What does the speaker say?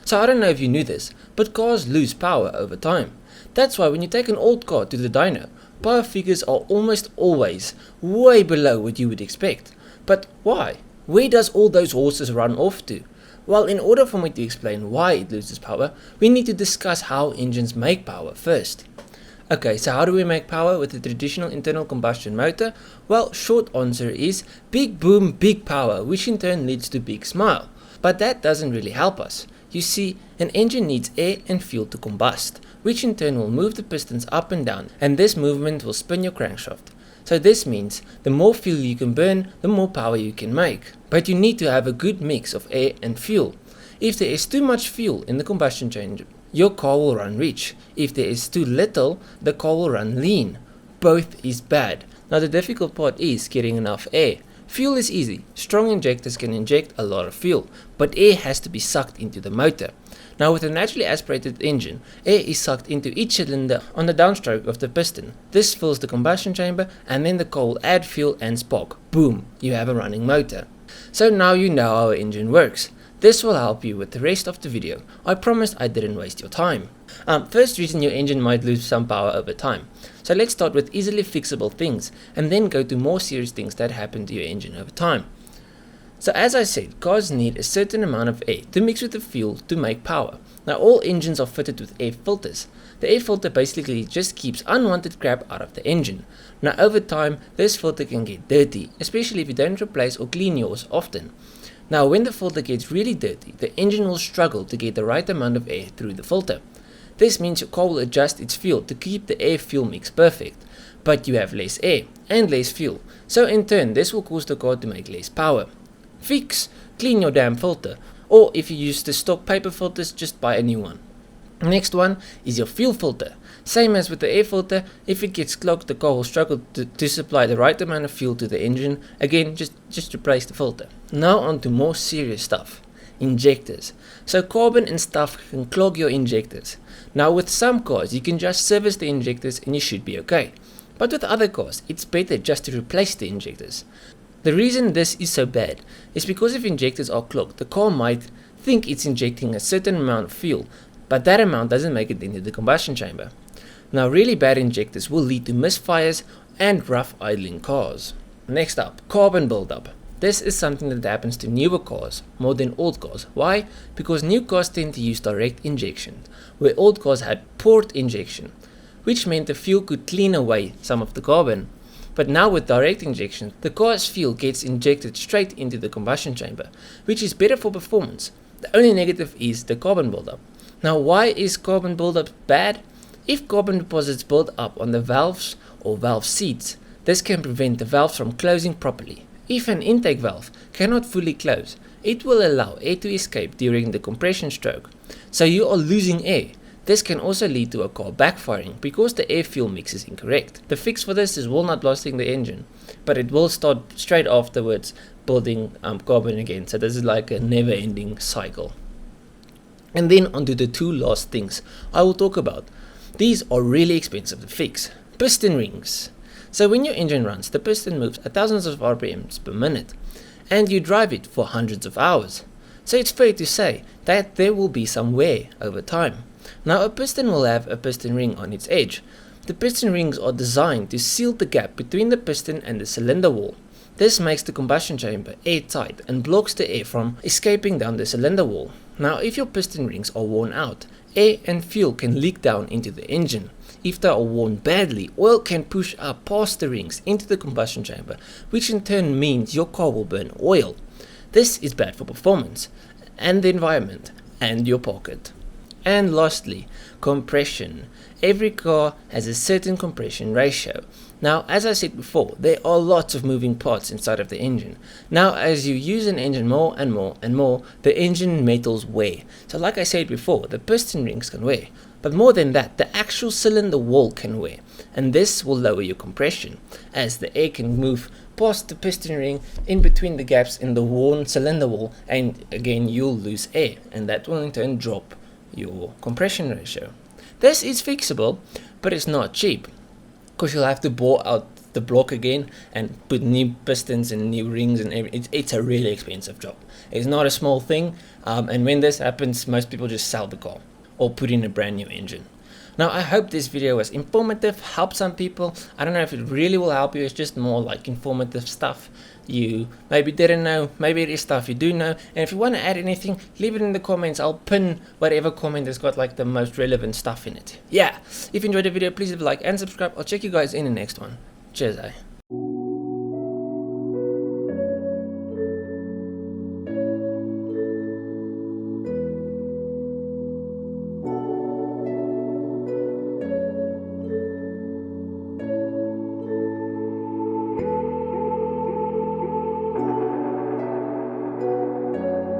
So I don't know if you knew this, but cars lose power over time. That's why when you take an old car to the dyno, power figures are almost always way below what you would expect. But why? Where does all those horses run off to? Well, in order for me to explain why it loses power, we need to discuss how engines make power first. Okay, so how do we make power with a traditional internal combustion motor? Well, short answer is big boom, big power, which in turn leads to big smile. But that doesn't really help us. You see, an engine needs air and fuel to combust, which in turn will move the pistons up and down, and this movement will spin your crankshaft. So this means the more fuel you can burn, the more power you can make. But you need to have a good mix of air and fuel. If there is too much fuel in the combustion chamber, your car will run rich. If there is too little, the car will run lean. Both is bad. Now the difficult part is getting enough air. Fuel is easy. Strong injectors can inject a lot of fuel, but air has to be sucked into the motor. Now with a naturally aspirated engine, air is sucked into each cylinder on the downstroke of the piston. This fills the combustion chamber and then the car will add fuel and spark. Boom, you have a running motor. So now you know how our engine works. This will help you with the rest of the video. I promised I didn't waste your time. First reason your engine might lose some power over time. So let's start with easily fixable things and then go to more serious things that happen to your engine over time. So as I said, cars need a certain amount of air to mix with the fuel to make power. Now all engines are fitted with air filters. The air filter basically just keeps unwanted crap out of the engine. Now over time, this filter can get dirty, especially if you don't replace or clean yours often. Now when the filter gets really dirty, the engine will struggle to get the right amount of air through the filter. This means your car will adjust its fuel to keep the air-fuel mix perfect, but you have less air and less fuel, so in turn this will cause the car to make less power. Fix, clean your damn filter, or if you use the stock paper filters, just buy a new one. Next one is your fuel filter. Same as with the air filter, if it gets clogged the car will struggle to supply the right amount of fuel to the engine. Again, just replace the filter. Now on to more serious stuff. Injectors. So carbon and stuff can clog your injectors. Now with some cars you can just service the injectors and you should be okay. But with other cars it's better just to replace the injectors. The reason this is so bad is because if injectors are clogged, the car might think it's injecting a certain amount of fuel, but that amount doesn't make it into the combustion chamber. Now really bad injectors will lead to misfires and rough idling cars. Next up, carbon buildup. This is something that happens to newer cars more than old cars. Why? Because new cars tend to use direct injection, where old cars had port injection, which meant the fuel could clean away some of the carbon. But now with direct injection, the car's fuel gets injected straight into the combustion chamber, which is better for performance. The only negative is the carbon buildup. Now why is carbon buildup bad? If carbon deposits build up on the valves or valve seats, this can prevent the valves from closing properly. If an intake valve cannot fully close, it will allow air to escape during the compression stroke. So you are losing air. This can also lead to a car backfiring because the air-fuel mix is incorrect. The fix for this is not blasting the engine, but it will start straight afterwards building carbon again. So this is like a never-ending cycle. And then onto the two last things I will talk about. These are really expensive to fix. Piston rings. So when your engine runs, the piston moves at thousands of RPMs per minute, and you drive it for hundreds of hours. So it's fair to say that there will be some wear over time. Now a piston will have a piston ring on its edge. The piston rings are designed to seal the gap between the piston and the cylinder wall. This makes the combustion chamber airtight and blocks the air from escaping down the cylinder wall. Now if your piston rings are worn out, air and fuel can leak down into the engine. If they are worn badly, oil can push up past the rings into the combustion chamber, which in turn means your car will burn oil. This is bad for performance, and the environment, and your pocket. And lastly, compression. Every car has a certain compression ratio. Now, as I said before, there are lots of moving parts inside of the engine. Now, as you use an engine more and more and more, the engine metals wear. So like I said before, the piston rings can wear. But more than that, the actual cylinder wall can wear. And this will lower your compression, as the air can move past the piston ring in between the gaps in the worn cylinder wall, and again you'll lose air, and that will in turn drop your compression ratio. This is fixable, but it's not cheap, because you'll have to bore out the block again and put new pistons and new rings and everything. It's a really expensive job. It's not a small thing, and when this happens, most people just sell the car or put in a brand new engine. Now, I hope this video was informative, helped some people. I don't know if it really will help you. It's just more like informative stuff you maybe didn't know. Maybe it is stuff you do know. And if you want to add anything, leave it in the comments. I'll pin whatever comment has got like the most relevant stuff in it. Yeah, if you enjoyed the video, please leave a like and subscribe. I'll check you guys in the next one. Cheers, eh?